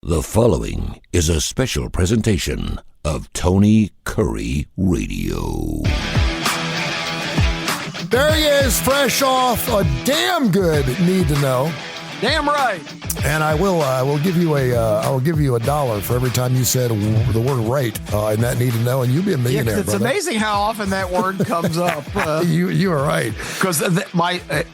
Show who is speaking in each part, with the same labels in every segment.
Speaker 1: The following is a special presentation of Tony Kurre Radio.
Speaker 2: There he is, fresh off a damn good Need to Know.
Speaker 3: Damn right.
Speaker 2: And I will give you $1 for every time you said the word right in that Need to Know, and you'll be a millionaire.
Speaker 3: Yeah, it's
Speaker 2: brother.
Speaker 3: amazing how often that word comes up.
Speaker 2: You are right.
Speaker 3: Because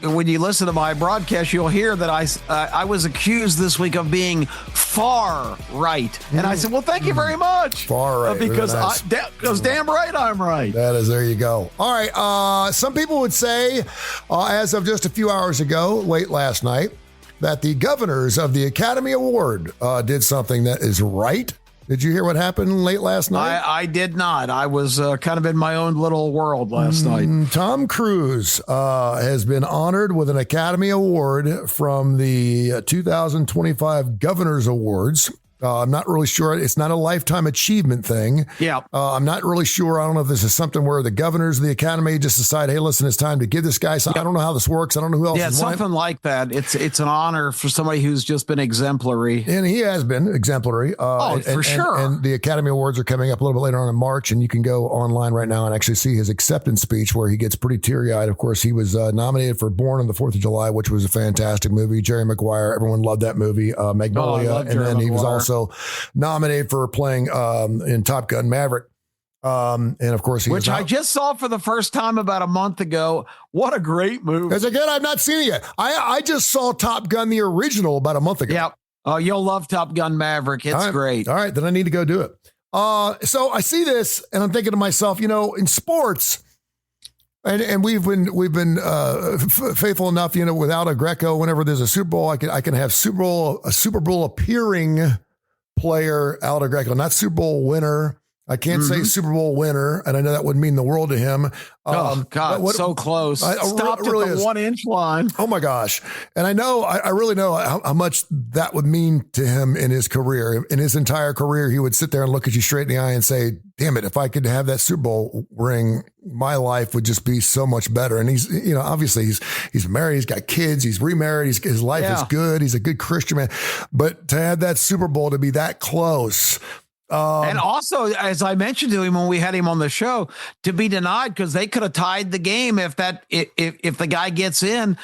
Speaker 3: when you listen to my broadcast, you'll hear that I was accused this week of being far right, and I said, "Well, thank you very much."
Speaker 2: Far right,
Speaker 3: because
Speaker 2: nice.
Speaker 3: Damn right I'm right.
Speaker 2: That is, there you go. All right. Some people would say, as of just a few hours ago, late last night, that the governors of the Academy Award did something that is right. Did you hear what happened late last night?
Speaker 3: I did not. I was kind of in my own little world last night.
Speaker 2: Tom Cruise has been honored with an Academy Award from the 2025 Governors Awards. I'm not really sure. It's not a lifetime achievement thing.
Speaker 3: Yeah.
Speaker 2: I'm not really sure. I don't know if this is something where the governors of the academy just decide, hey, listen, it's time to give this guy something. I don't know how this works. I don't know who else
Speaker 3: Yeah,
Speaker 2: is
Speaker 3: something like that. It's an honor for somebody who's just been exemplary.
Speaker 2: And he has been exemplary.
Speaker 3: For sure.
Speaker 2: And the Academy Awards are coming up a little bit later on in March, and you can go online right now and actually see his acceptance speech where he gets pretty teary-eyed. Of course, he was nominated for Born on the 4th of July, which was a fantastic movie. Jerry Maguire, everyone loved that movie. Magnolia. And then he was also nominated for playing in Top Gun Maverick. And of course,
Speaker 3: which I just saw for the first time about a month ago. What a great movie.
Speaker 2: Is it good? I've not seen it yet. I just saw Top Gun, the original, about a month ago.
Speaker 3: Yep. Oh, you'll love Top Gun Maverick. It's great.
Speaker 2: All right. Then I need to go do it. So I see this and I'm thinking to myself, in sports, and we've been faithful enough, without a Greco, whenever there's a Super Bowl, I can have a Super Bowl appearing player Aldo Greco, not Super Bowl winner. I can't say Super Bowl winner, and I know that would mean the world to him.
Speaker 3: God, so close. Stopped
Speaker 2: really
Speaker 3: at the 1 inch line.
Speaker 2: Oh my gosh. And I really know how much that would mean to him in his career. In his entire career, he would sit there and look at you straight in the eye and say, damn it, if I could have that Super Bowl ring, my life would just be so much better. And he's, obviously he's married, he's got kids, he's remarried, his life is good. He's a good Christian man. But to have that Super Bowl, to be that close.
Speaker 3: And also, as I mentioned to him when we had him on the show, to be denied because they could have tied the game if the guy gets in.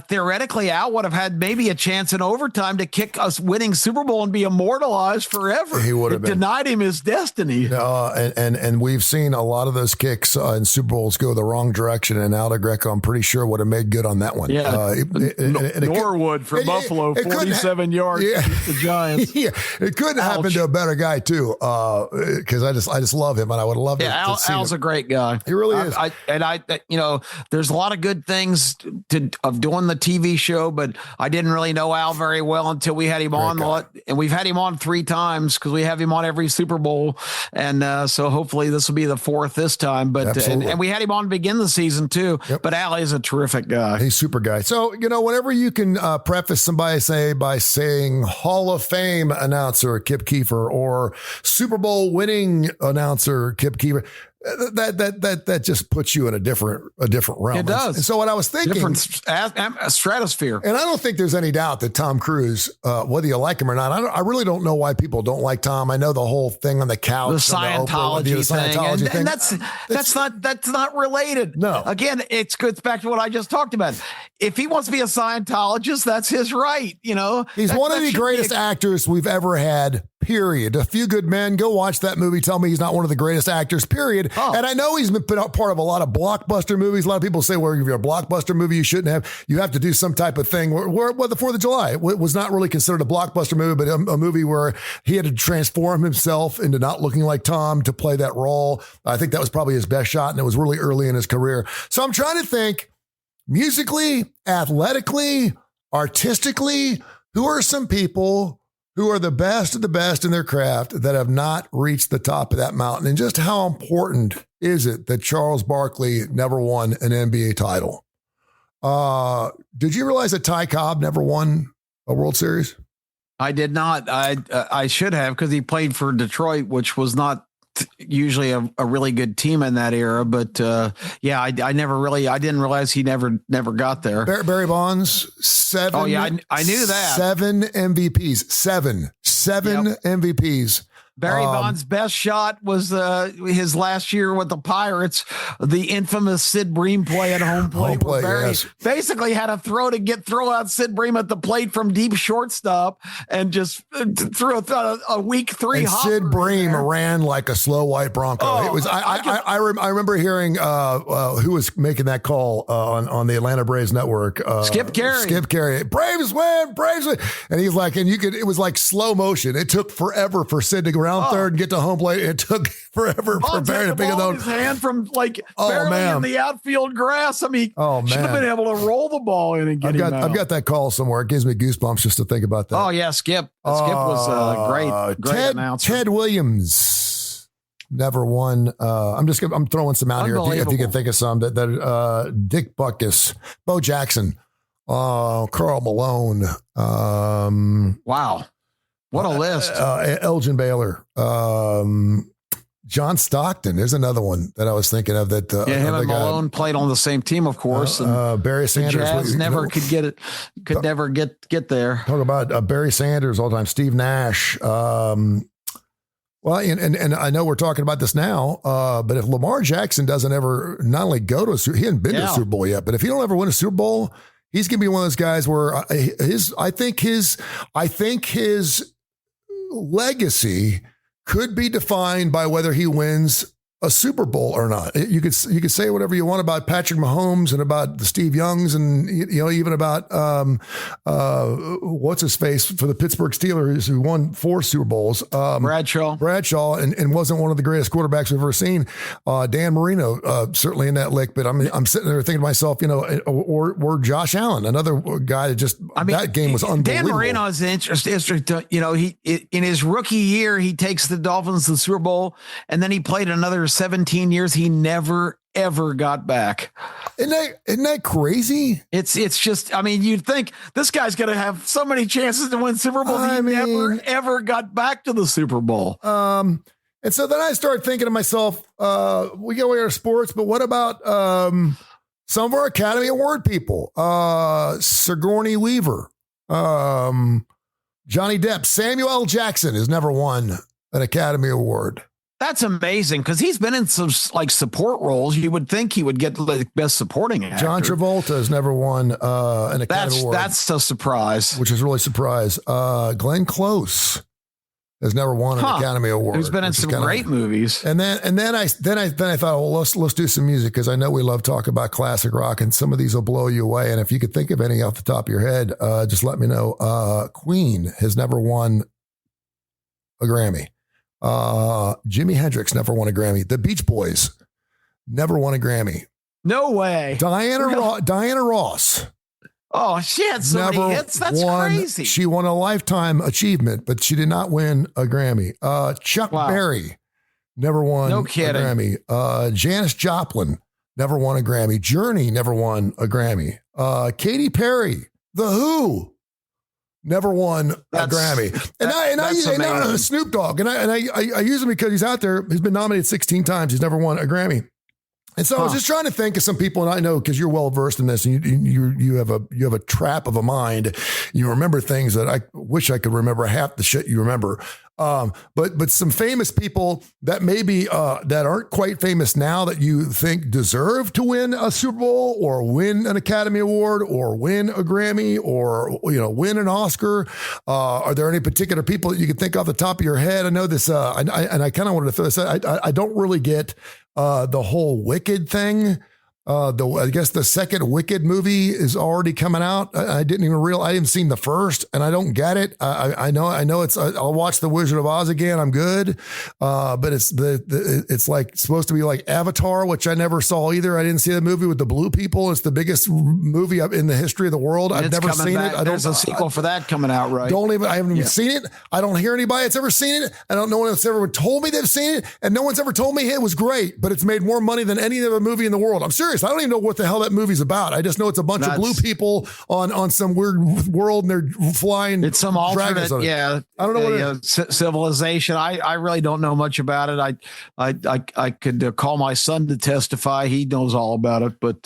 Speaker 3: Theoretically, Al would have had maybe a chance in overtime to kick us winning Super Bowl and be immortalized forever.
Speaker 2: He would have
Speaker 3: denied him his destiny.
Speaker 2: And we've seen a lot of those kicks in Super Bowls go the wrong direction. And Aldo Greco, I'm pretty sure, would have made good on that one.
Speaker 3: Yeah, Norwood for Buffalo, 47 yards to the Giants.
Speaker 2: Yeah, it couldn't happen to a better guy too. Because I just love him, and I would love to see
Speaker 3: Al's
Speaker 2: him.
Speaker 3: a great guy.
Speaker 2: He really is.
Speaker 3: There's a lot of good things of doing the TV show, but I didn't really know Al very well until we had him on. And we've had him on 3 times because we have him on every Super Bowl, and so hopefully this will be the 4th this time. But and we had him on to begin the season too. Yep. But Al is a terrific guy.
Speaker 2: He's a super guy. So whenever you can preface somebody by saying Hall of Fame announcer Kip Keefer or Super Bowl winning announcer Kip Keefer, that just puts you in a different realm.
Speaker 3: It does.
Speaker 2: And so what I was thinking,
Speaker 3: different stratosphere.
Speaker 2: And I don't think there's any doubt that Tom Cruise, whether you like him or not, I really don't know why people don't like Tom. I know the whole thing on the couch,
Speaker 3: the Scientology thing, and that's not related.
Speaker 2: No,
Speaker 3: again, it goes back to what I just talked about. If he wants to be a Scientologist, that's his right.
Speaker 2: He's one of the greatest actors we've ever had. Period. A Few Good Men. Go watch that movie. Tell me he's not one of the greatest actors. Period. Oh. And I know he's been part of a lot of blockbuster movies. A lot of people say, well, if you're a blockbuster movie, you have to do some type of thing. Where the 4th of July was not really considered a blockbuster movie, but a movie where he had to transform himself into not looking like Tom to play that role. I think that was probably his best shot, and it was really early in his career. So I'm trying to think musically, athletically, artistically, who are some people who are the best of the best in their craft that have not reached the top of that mountain? And just how important is it that Charles Barkley never won an NBA title? Did you realize that Ty Cobb never won a World Series?
Speaker 3: I did not. I should have, because he played for Detroit, which was not usually a really good team in that era. But yeah, I didn't realize he never got there.
Speaker 2: Barry Bonds, 7.
Speaker 3: Oh yeah, I knew that.
Speaker 2: 7 MVPs, seven MVPs.
Speaker 3: Barry Bonds' best shot was his last year with the Pirates, the infamous Sid Bream play at home plate. Where Barry basically had a throw out Sid Bream at the plate from deep shortstop and just threw a weak 3
Speaker 2: and
Speaker 3: hopper.
Speaker 2: Sid Bream ran like a slow white Bronco. It was I remember hearing who was making that call on the Atlanta Braves network.
Speaker 3: Skip
Speaker 2: Carey. Braves win. And he's like, it was like slow motion. It took forever for Sid to go around third and get to home plate. It took forever for Barry to pick it up.
Speaker 3: His hand from barely in the outfield grass. I mean, should have been able to roll the ball in and get him out.
Speaker 2: I've got that call somewhere. It gives me goosebumps just to think about that.
Speaker 3: Oh yeah, Skip. Skip was a great announcer.
Speaker 2: Ted Williams never won. I'm throwing some out here if you can think of some. That Dick Butkus, Bo Jackson, Karl Malone.
Speaker 3: Wow. What a list.
Speaker 2: Elgin Baylor. John Stockton. There's another one that I was thinking of. That
Speaker 3: him and Malone played on the same team, of course. And
Speaker 2: Barry Sanders.
Speaker 3: Jazz could never get there.
Speaker 2: Talk about Barry Sanders all the time. Steve Nash. Well, and I know we're talking about this now, but if Lamar Jackson doesn't ever not only go to he hasn't been to a Super Bowl yet, but if he don't ever win a Super Bowl, he's going to be one of those guys where I think his legacy could be defined by whether he wins a Super Bowl or not. You could say whatever you want about Patrick Mahomes and about the Steve Youngs and even about what's his face for the Pittsburgh Steelers who won 4 Super Bowls.
Speaker 3: Bradshaw
Speaker 2: and wasn't one of the greatest quarterbacks we've ever seen. Dan Marino certainly in that lick, but I'm sitting there thinking to myself, or Josh Allen, another guy that that game was unbelievable.
Speaker 3: Dan Marino is interesting. He in his rookie year he takes the Dolphins to the Super Bowl, and then he played another 17 years. He never ever got back.
Speaker 2: Isn't that crazy?
Speaker 3: It's just, you'd think this guy's going to have so many chances to win Super Bowl. He never ever got back to the Super Bowl.
Speaker 2: And so then I started thinking to myself, we go away our sports, but what about some of our Academy Award people? Sigourney Weaver, Johnny Depp, Samuel L. Jackson has never won an Academy Award.
Speaker 3: That's amazing because he's been in some support roles. You would think he would get the best supporting actor.
Speaker 2: John Travolta has never won an Academy Award. That's
Speaker 3: a surprise.
Speaker 2: Which is really a surprise. Glenn Close has never won an Academy Award.
Speaker 3: He's been in some great movies.
Speaker 2: And then I thought, well, let's do some music because I know we love talking about classic rock and some of these will blow you away. And if you could think of any off the top of your head, just let me know. Queen has never won a Grammy. Jimi Hendrix never won a Grammy. The Beach Boys never won a Grammy.
Speaker 3: No way.
Speaker 2: Diana Ross.
Speaker 3: Oh, she had so many hits. That's crazy.
Speaker 2: She won a Lifetime Achievement, but she did not win a Grammy. Chuck Berry never won a Grammy. Janis Joplin never won a Grammy. Journey never won a Grammy. Katy Perry, The Who, never won a Grammy. And I Snoop Dogg, and I use him because he's out there. He's been nominated 16 times. He's never won a Grammy. And so I was just trying to think of some people, and I know because you're well versed in this, and you have a trap of a mind. You remember things that I wish I could remember half the shit you remember. But some famous people that maybe that aren't quite famous now that you think deserve to win a Super Bowl or win an Academy Award or win a Grammy or win an Oscar. Are there any particular people that you can think off the top of your head? I know this, and I kind of wanted to throw this out. I don't really get the whole Wicked thing. I guess the second Wicked movie is already coming out. I didn't even realize. I haven't seen the first, and I don't get it. I know it's. I'll watch The Wizard of Oz again. I'm good, but it's like supposed to be like Avatar, which I never saw either. I didn't see the movie with the blue people. It's the biggest movie in the history of the world. I've never seen it.
Speaker 3: There's a sequel for that coming out, right?
Speaker 2: I haven't even seen it. I don't hear anybody that's ever seen it. I don't know one that's ever told me they've seen it, and no one's ever told me it was great. But it's made more money than any other movie in the world. I'm serious. serious. I don't even know what the hell that movie's about. I just know it's a bunch of blue people on some weird world and they're flying.
Speaker 3: It's some alternate,
Speaker 2: I don't know what it is.
Speaker 3: Civilization. I really don't know much about it. I could call my son to testify. He knows all about it, but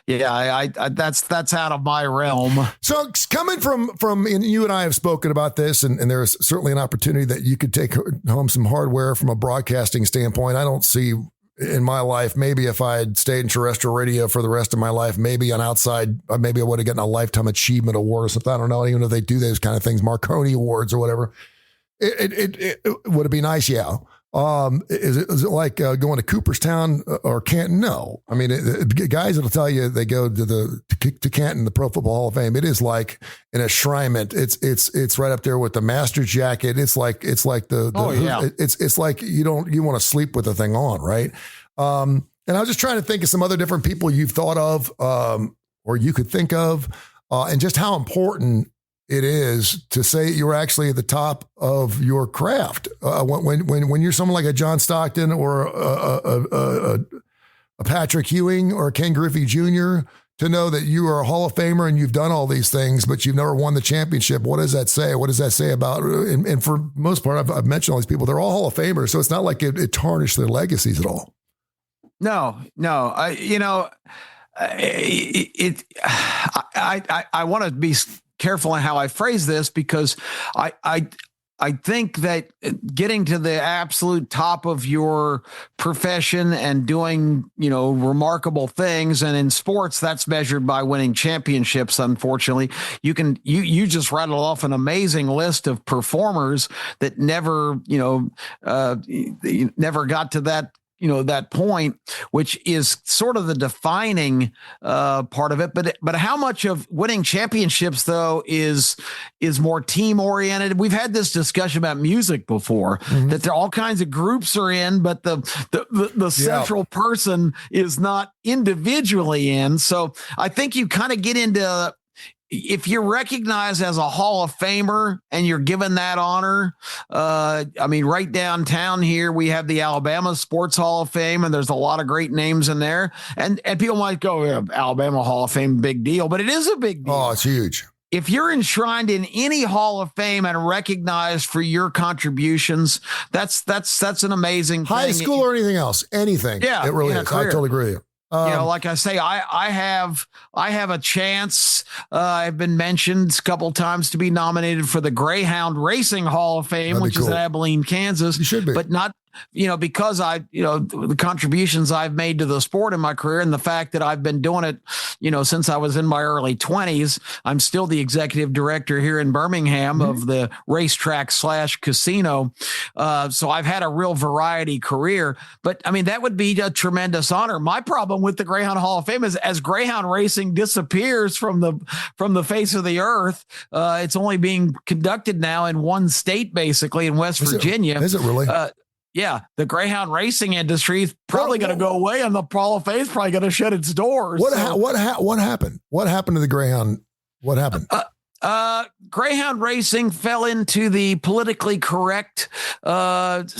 Speaker 3: that's out of my realm.
Speaker 2: So coming from, and you and I have spoken about this, and there's certainly an opportunity that you could take home some hardware from a broadcasting standpoint. I don't see in my life, maybe if I had stayed in terrestrial radio for the rest of my life, maybe on outside, maybe I would have gotten a lifetime achievement award or something. I don't know, even if they do those kind of things, Marconi awards or whatever. It would it be nice? Yeah. Is it like going to Cooperstown or Canton? No. I mean, guys that'll tell you they go to Canton, the Pro Football Hall of Fame. It is like an enshrinement. It's right up there with the Master's jacket. It's like it's like you want to sleep with the thing on, right? And I was just trying to think of some other different people you've thought of, or you could think of, and just how important it is to say you're actually at the top of your craft. When you're someone like a John Stockton or a Patrick Ewing or a Ken Griffey Jr., to know that you are a Hall of Famer and you've done all these things, but you've never won the championship. What does that say? What does that say about, and for the most part, I've mentioned all these people, they're all Hall of Famers. So it's not like it tarnished their legacies at all. No.
Speaker 3: I want to be careful in how I phrase this, because I think that getting to the absolute top of your profession and doing, remarkable things, and in sports that's measured by winning championships. Unfortunately, you just rattled off an amazing list of performers that never got to that point, which is sort of the defining part of it. But how much of winning championships, though, is more team oriented? We've had this discussion about music before, that there all kinds of groups are in, but the central person is not individually in. So I think you kind of get into, if you're recognized as a Hall of Famer and you're given that honor, right downtown here, we have the Alabama Sports Hall of Fame, and there's a lot of great names in there. And people might go, Alabama Hall of Fame, big deal, but it is a big deal.
Speaker 2: Oh, it's huge.
Speaker 3: If you're enshrined in any Hall of Fame and recognized for your contributions, that's an amazing thing.
Speaker 2: High school or anything else, anything. Yeah, it really is. I totally agree with you.
Speaker 3: Like I say, I have a chance. I've been mentioned a couple times to be nominated for the Greyhound Racing Hall of Fame, which is in Abilene, Kansas. You should be, but not. Because the contributions I've made to the sport in my career, and the fact that I've been doing it, since I was in my early 20s. I'm still the executive director here in Birmingham of the racetrack / casino. So I've had a real variety career, but that would be a tremendous honor. My problem with the Greyhound Hall of Fame is, as Greyhound racing disappears from the face of the earth, it's only being conducted now in one state, basically in West Virginia.
Speaker 2: Is it really?
Speaker 3: Yeah, the Greyhound racing industry is probably going to go away, and the Hall of Fame is probably going to shut its doors.
Speaker 2: What happened? What happened to the Greyhound? What happened?
Speaker 3: Greyhound racing fell into the politically correct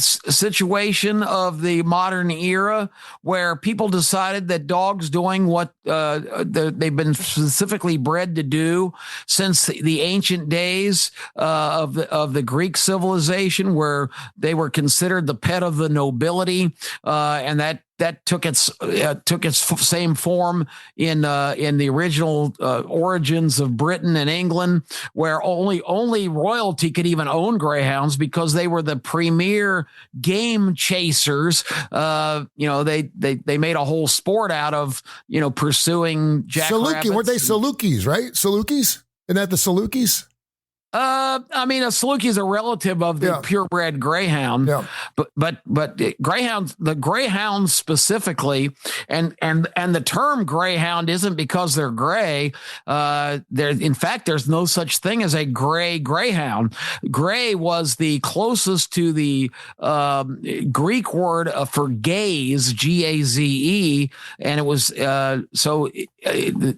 Speaker 3: situation of the modern era, where people decided that dogs doing what they've been specifically bred to do since the ancient days of the Greek civilization, where they were considered the pet of the nobility, and that took its same form in the original origins of Britain and England, where only royalty could even own greyhounds, because they were the premier game chasers. They made a whole sport out of pursuing jackrabbits.
Speaker 2: Weren't they Salukis, right? Salukis? Isn't that the Salukis?
Speaker 3: A Saluki is a relative of the purebred greyhound, but greyhounds, the greyhounds specifically, and the term greyhound isn't because they're gray. In fact, there's no such thing as a gray greyhound. Gray was the closest to the Greek word for gaze, Gaze, and it was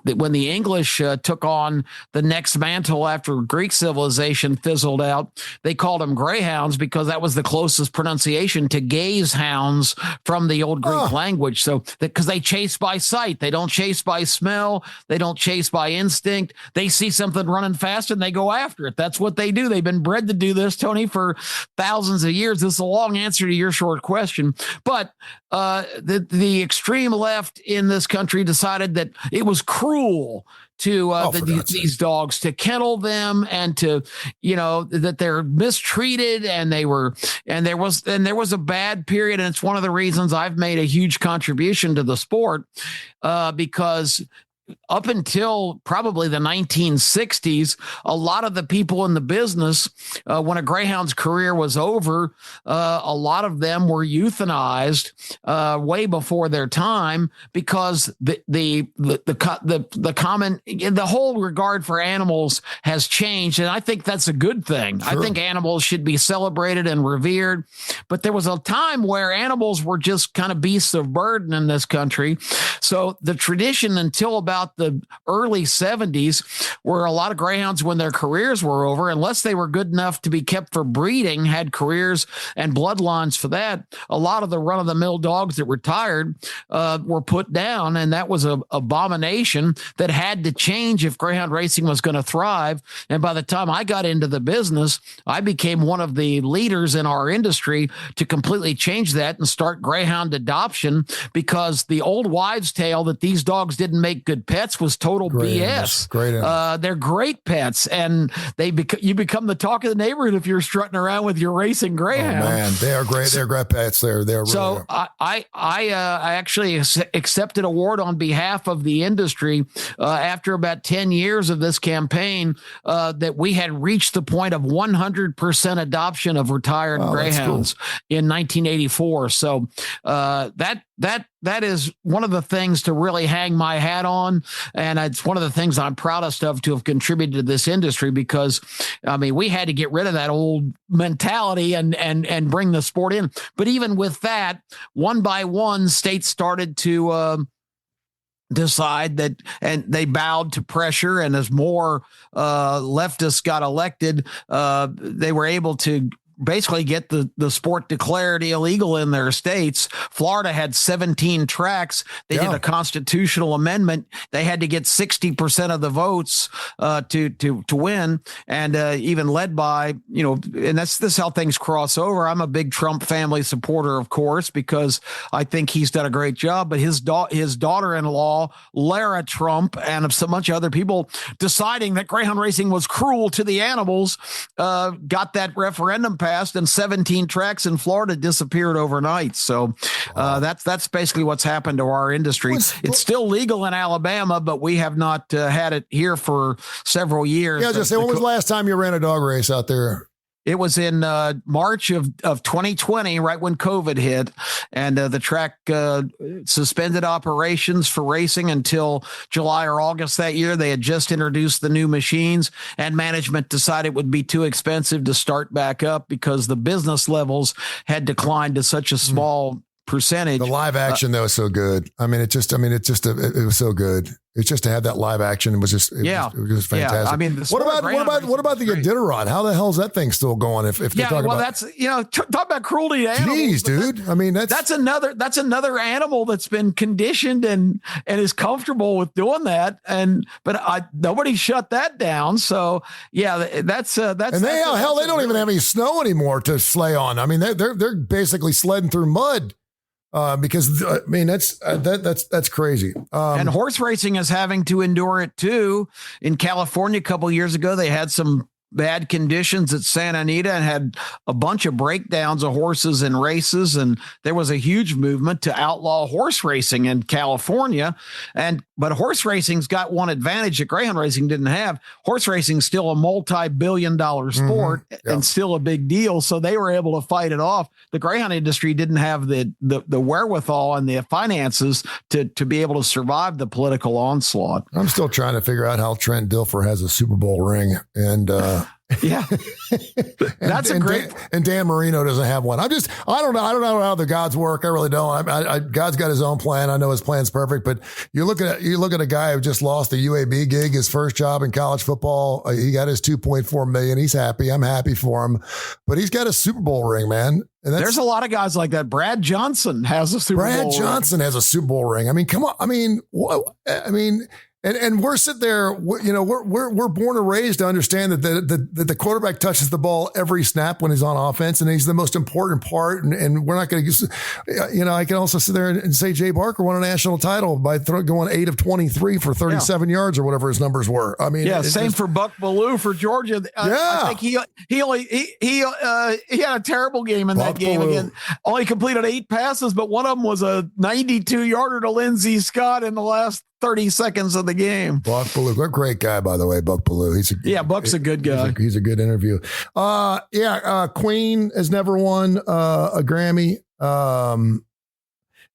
Speaker 3: when the English took on the next mantle after Greek civilization fizzled out, they called them greyhounds because that was the closest pronunciation to gaze hounds from the old Greek language. So because they chase by sight, they don't chase by smell, they don't chase by instinct. They see something running fast and they go after it. That's what they do. They've been bred to do this, Tony, for thousands of years. This is a long answer to your short question, but the extreme left in this country decided that it was cruel to these dogs, to kennel them, and to, that they're mistreated, and there was a bad period. And it's one of the reasons I've made a huge contribution to the sport, because up until probably the 1960s, a lot of the people in the business, when a greyhound's career was over, a lot of them were euthanized way before their time, because the whole regard for animals has changed, and I think that's a good thing. Sure. I think animals should be celebrated and revered, but there was a time where animals were just kind of beasts of burden in this country. So the tradition until about the early 70s, where a lot of greyhounds, when their careers were over, unless they were good enough to be kept for breeding, had careers and bloodlines for that, a lot of the run-of-the-mill dogs that retired were put down, and that was an abomination that had to change if greyhound racing was going to thrive. And by the time I got into the business, I became one of the leaders in our industry to completely change that and start greyhound adoption, because the old wives' tale that these dogs didn't make good pets was total BS. They're great pets, and you become the talk of the neighborhood if you're strutting around with your racing greyhound.
Speaker 2: Oh man, they are great. They're great pets. They're
Speaker 3: so
Speaker 2: really.
Speaker 3: I actually accepted award on behalf of the industry after about 10 years of this campaign, that we had reached the point of 100% adoption of retired greyhounds in 1984. So that is one of the things to really hang my hat on. And it's one of the things I'm proudest of to have contributed to this industry, because, I mean, we had to get rid of that old mentality and bring the sport in. But even with that, one by one, states started to decide that, and they bowed to pressure. And as more leftists got elected, they were able to basically get the sport declared illegal in their states. Florida had 17 tracks. They did a constitutional amendment. They had to get 60% of the votes to win, and even led by, and this how things cross over. I'm a big Trump family supporter, of course, because I think he's done a great job, but his daughter-in-law, Lara Trump, and a bunch of other people deciding that greyhound racing was cruel to the animals, got that referendum passed, and 17 tracks in Florida disappeared overnight. So that's basically what's happened to our industry. It's still legal in Alabama, but we have not had it here for several years.
Speaker 2: Yeah, just say, when was the last time you ran a dog race out there?
Speaker 3: It was in March of 2020, right when COVID hit, and the track suspended operations for racing until July or August that year. They had just introduced the new machines, and management decided it would be too expensive to start back up because the business levels had declined to such a small percentage.
Speaker 2: The live action though is so good. I mean, it was so good. It's just to have that live action was just it was fantastic.
Speaker 3: Yeah. I mean,
Speaker 2: what about the Iditarod? How the hell is that thing still going? If they're talking about,
Speaker 3: that's talk about cruelty to animals.
Speaker 2: Jeez, dude. I mean, that's
Speaker 3: another animal that's been conditioned and is comfortable with doing that. But nobody shut that down. So yeah, that's
Speaker 2: and they don't even have any snow anymore to sleigh on. I mean, they're basically sledding through mud. Because I mean that's crazy.
Speaker 3: And horse racing is having to endure it too. In California, a couple of years ago, they had some bad conditions at Santa Anita and had a bunch of breakdowns of horses in races, and there was a huge movement to outlaw horse racing in California. But horse racing's got one advantage that greyhound racing didn't have. Horse racing's still a multi-billion-dollar sport and still a big deal, so they were able to fight it off. The greyhound industry didn't have the wherewithal and the finances to be able to survive the political onslaught.
Speaker 2: I'm still trying to figure out how Trent Dilfer has a Super Bowl ring, and
Speaker 3: Yeah, that's
Speaker 2: and
Speaker 3: a great.
Speaker 2: And Dan Marino doesn't have one. I don't know how the gods work. I really don't. God's got his own plan. I know his plan's perfect, but you look at a guy who just lost a UAB gig, his first job in college football. He got his $2.4 million. He's happy. I'm happy for him, but he's got a Super Bowl ring, man. And
Speaker 3: there's a lot of guys like that. Brad Johnson has a Super Bowl ring.
Speaker 2: Brad Johnson has a Super Bowl ring. I mean, come on. I mean, And we're sitting there, we're born and raised to understand that the quarterback touches the ball every snap when he's on offense, and he's the most important part. And we're not going to, I can also sit there and say Jay Barker won a national title by going 8 of 23 for 37 yards or whatever his numbers were. I mean,
Speaker 3: same for Buck Ballou for Georgia. I think he had a terrible game in that game again. Only completed 8 passes, but one of them was a 92-yarder to Lindsey Scott in the last 30 seconds of the game.
Speaker 2: Buck Ballou, what a great guy, by the way, Buck Ballou.
Speaker 3: Buck's a good guy.
Speaker 2: He's a good interview. Queen has never won a Grammy.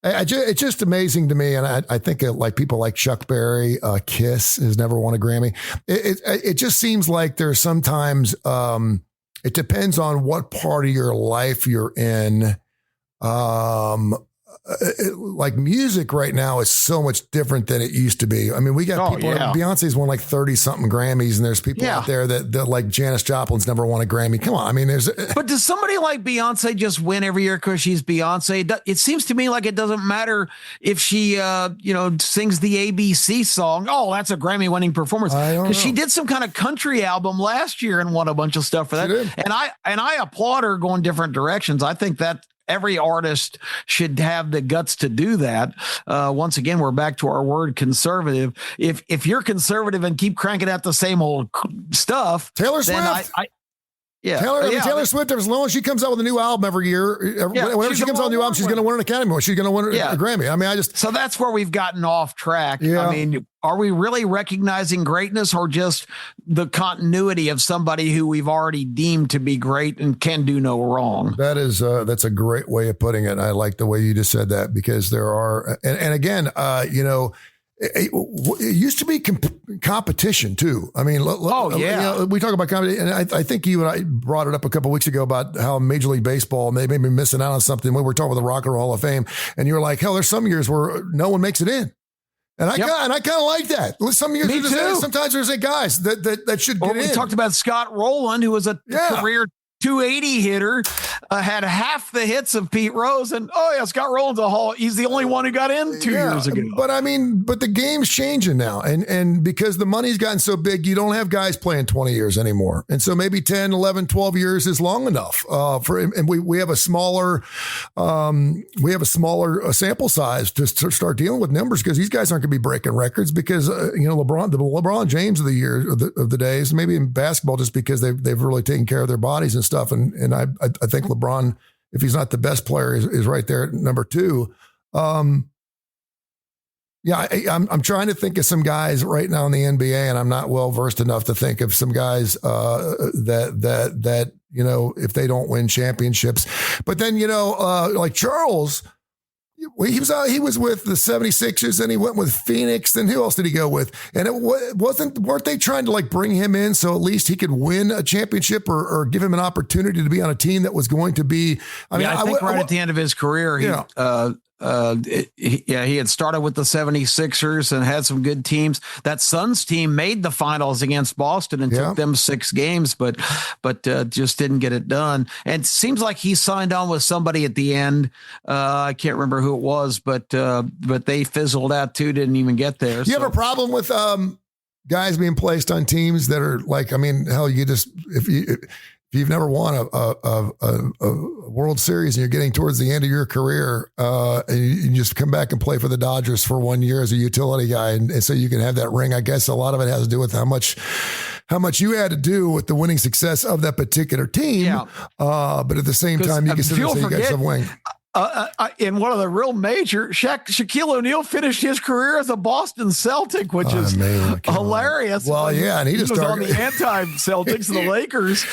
Speaker 2: It's just amazing to me, and I think like people like Chuck Berry, Kiss has never won a Grammy. It just seems like there's sometimes it depends on what part of your life you're in. Like music right now is so much different than it used to be. I mean, we got people, Beyonce's won like 30 something Grammys, and there's people out there that like Janis Joplin's never won a Grammy. Come on. I mean,
Speaker 3: but does somebody like Beyonce just win every year because she's Beyonce? It seems to me like it doesn't matter if she, sings the ABC song. Oh, that's a Grammy winning performance. Because she did some kind of country album last year and won a bunch of stuff for that. And I applaud her going different directions. I think that every artist should have the guts to do that. Once again, we're back to our word conservative. If you're conservative and keep cranking out the same old stuff,
Speaker 2: Taylor Swift. Taylor Swift, as long as she comes out with a new album every year, whenever she comes out with a new album, she's going to win an Academy Award. She's going to win a Grammy. I mean, so
Speaker 3: that's where we've gotten off track. I mean, are we really recognizing greatness or just the continuity of somebody who we've already deemed to be great and can do no wrong?
Speaker 2: That's a great way of putting it. I like the way you just said that, because there are, and again, it used to be competition too. I mean, we talk about competition, and I think you and I brought it up a couple of weeks ago about how Major League Baseball may be missing out on something. We were talking with the Rock and Roll Hall of Fame, and you were like, hell, there's some years where no one makes it in. And I kind of like that. Some years, sometimes there's guys that should get in.
Speaker 3: We talked about Scott Rowland, who was a career 280 hitter, had half the hits of Pete Rose, and Scott Rowland's a Hall. He's the only one who got in 2 years ago.
Speaker 2: But I mean, the game's changing now, and because the money's gotten so big, you don't have guys playing 20 years anymore, and so maybe 10, 11, 12 years is long enough and we have a smaller sample size to start dealing with numbers, because these guys aren't going to be breaking records, because LeBron James of the year of the days, maybe in basketball, just because they've really taken care of their bodies and stuff. And I think LeBron, if he's not the best player, is right there at number 2. I'm trying to think of some guys right now in the NBA, and I'm not well versed enough to think of some guys that if they don't win championships. But then like Charles, he was with the 76ers, and he went with Phoenix. Then who else did he go with? And weren't they trying to like bring him in so at least he could win a championship or give him an opportunity to be on a team that was going to be?
Speaker 3: I think at the end of his career, he had started with the 76ers and had some good teams. That Suns team made the finals against Boston and took them 6 games, but just didn't get it done. And it seems like he signed on with somebody at the end. I can't remember who it was, but they fizzled out too, didn't even get there.
Speaker 2: You have a problem with guys being placed on teams that are like, I mean, hell, if you've never won a World Series and you're getting towards the end of your career, and you just come back and play for the Dodgers for 1 year as a utility guy, and so you can have that ring. I guess a lot of it has to do with how much you had to do with the winning success of that particular team. But at the same time, you can still say you got some wing.
Speaker 3: in one of the real major, Shaquille O'Neal finished his career as a Boston Celtic, which is hilarious.
Speaker 2: Well, yeah, and he just
Speaker 3: was
Speaker 2: started
Speaker 3: on the anti-Celtics and the Lakers,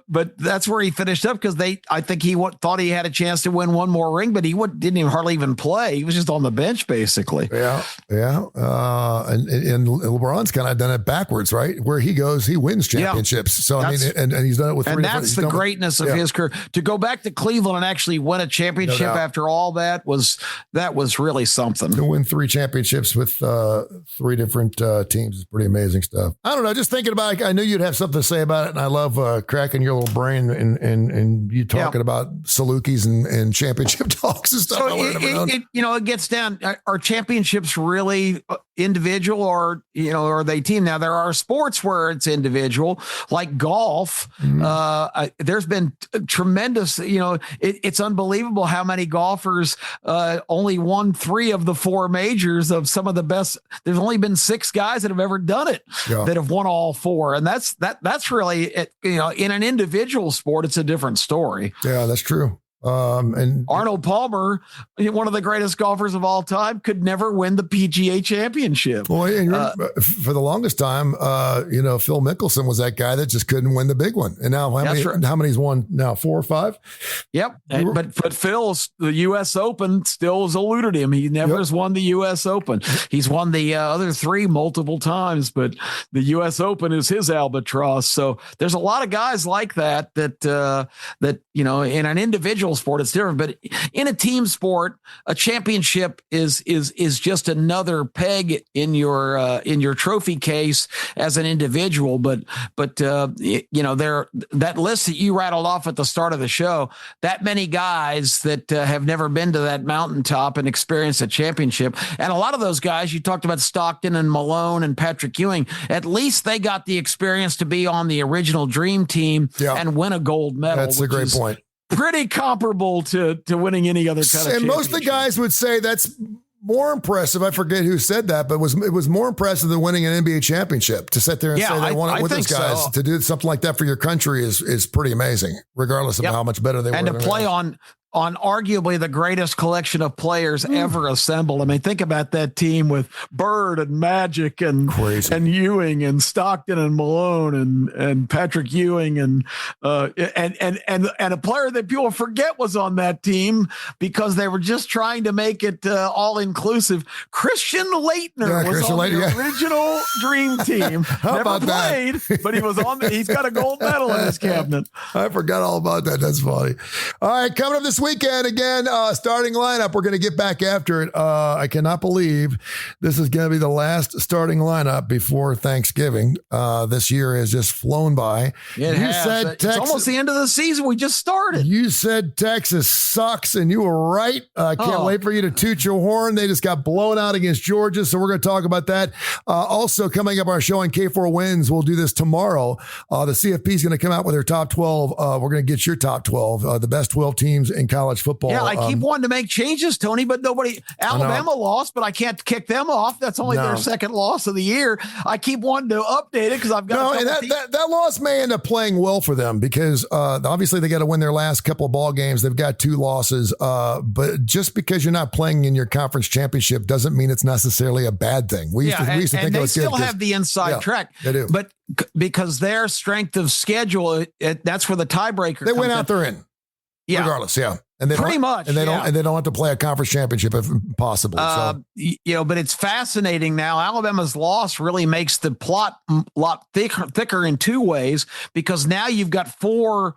Speaker 3: but that's where he finished up because I think he thought he had a chance to win one more ring, but he didn't even hardly even play. He was just on the bench basically.
Speaker 2: Yeah. And LeBron's kind of done it backwards, right? Where he goes, he wins championships. So I mean, and he's done it with. And
Speaker 3: that's the greatness of his career. To go back to Cleveland and actually win a championship after all that was really something.
Speaker 2: To win 3 championships with 3 different teams is pretty amazing stuff. I don't know. Just thinking about it, I knew you'd have something to say about it, and I love cracking your little brain and you talking about Salukis and championship talks and stuff.
Speaker 3: So it gets down. Are championships really individual or are they team? Now there are sports where it's individual, like golf. There's been tremendous. It's unbelievable how many golfers only won 3 of the 4 majors of some of the best. There's only been 6 guys that have ever done it that have won all 4, and that's really in an individual sport, it's a different story. Yeah,
Speaker 2: that's true. And
Speaker 3: Arnold Palmer, one of the greatest golfers of all time, could never win the PGA Championship.
Speaker 2: Well, for the longest time, Phil Mickelson was that guy that just couldn't win the big one. And now how many's won now? 4 or 5?
Speaker 3: Yep. But Phil's the U.S. Open still has eluded him. He never has won the U.S. Open. He's won the other 3 multiple times, but the U.S. Open is his albatross. So there's a lot of guys like that in an individual sport it's different, but in a team sport, a championship is just another peg in your trophy case as an individual. But that list that you rattled off at the start of the show, that many guys that have never been to that mountaintop and experienced a championship, and a lot of those guys you talked about, Stockton and Malone and Patrick Ewing, at least they got the experience to be on the original dream team and win a gold medal.
Speaker 2: That's a great point.
Speaker 3: Pretty comparable to winning any other kind of.
Speaker 2: And most of the guys would say that's more impressive. I forget who said that, but it was more impressive than winning an NBA championship. To sit there and say they won it with those guys, to do something like that for your country is pretty amazing, regardless of how much better they were.
Speaker 3: And to play on arguably the greatest collection of players ever assembled. I mean, think about that team with Bird and Magic and Ewing and Stockton and Malone and Patrick Ewing and a player that people forget was on that team because they were just trying to make it all inclusive. Christian Laettner was on the original dream team. Never played, but he was he's got a gold medal in his cabinet.
Speaker 2: I forgot all about that. That's funny. All right, coming up this weekend again, starting lineup. We're going to get back after it. I cannot believe this is going to be the last starting lineup before Thanksgiving. This year has just flown by.
Speaker 3: It's almost the end of the season. We just started.
Speaker 2: You said Texas sucks, and you were right. I can't wait for you to toot your horn. They just got blown out against Georgia, so we're going to talk about that. Also, coming up our show on K4 Wins, we'll do this tomorrow. The CFP is going to come out with their top 12. We're going to get your top 12, the best 12 teams in college football.
Speaker 3: Yeah, I keep wanting to make changes, Tony, but Alabama lost, but I can't kick them off. That's only their second loss of the year. I keep wanting to update it because I've got
Speaker 2: that loss may end up playing well for them because obviously they got to win their last couple of ball games. They've got 2 losses, but just because you're not playing in your conference championship doesn't mean it's necessarily a bad thing. We used to think it was good.
Speaker 3: They still have the inside track.
Speaker 2: They do.
Speaker 3: But because their strength of schedule, that's where the tiebreaker
Speaker 2: They went out, they're in. Regardless, and they
Speaker 3: pretty much,
Speaker 2: and they don't have to play a conference championship if possible.
Speaker 3: But it's fascinating now. Alabama's loss really makes the plot a lot thicker in 2 ways because now you've got 4.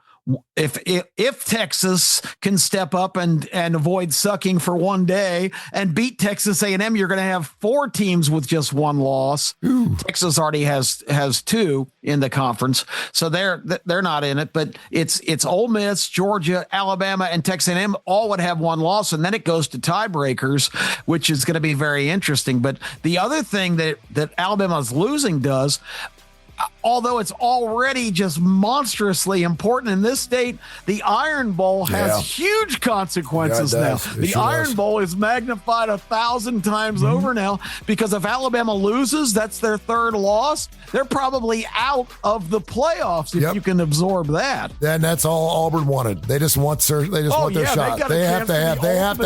Speaker 3: If Texas can step up and avoid sucking for one day and beat Texas A&M, you're going to have 4 teams with just 1 loss.
Speaker 2: Ooh.
Speaker 3: Texas already has 2 in the conference, so they're not in it. But it's Ole Miss, Georgia, Alabama, and Texas A&M all would have 1 loss, and then it goes to tiebreakers, which is going to be very interesting. But the other thing that Alabama's losing does. although it's already just monstrously important in this state, the Iron Bowl has huge consequences now. The Iron Bowl is magnified 1,000 times over now, because if Alabama loses, that's their third loss. They're probably out of the playoffs if you can absorb that.
Speaker 2: And that's all Auburn wanted. They just want their shot. They have to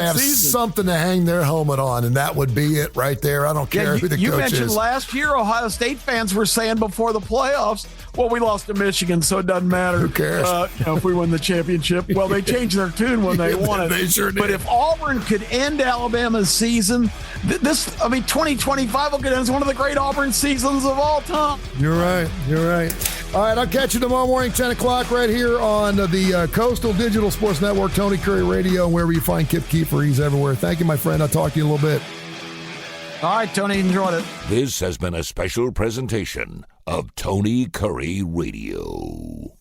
Speaker 2: have something to hang their helmet on, and that would be it right there. I don't care who the coach is.
Speaker 3: You mentioned last year Ohio State fans were saying before the playoffs, well, we lost to Michigan, so it doesn't matter.
Speaker 2: Who cares?
Speaker 3: If we win the championship. Well, they changed their tune when they won it.
Speaker 2: They sure did.
Speaker 3: But if Auburn could end Alabama's season, 2025 will get as one of the great Auburn seasons of all time.
Speaker 2: You're right. All right, I'll catch you tomorrow morning, 10 o'clock, right here on the Coastal Digital Sports Network, Tony Curry Radio, and wherever you find Kip Keefer, he's everywhere. Thank you, my friend. I'll talk to you in a little bit.
Speaker 3: All right, Tony, enjoyed it.
Speaker 1: This has been a special presentation of Tony Curry Radio.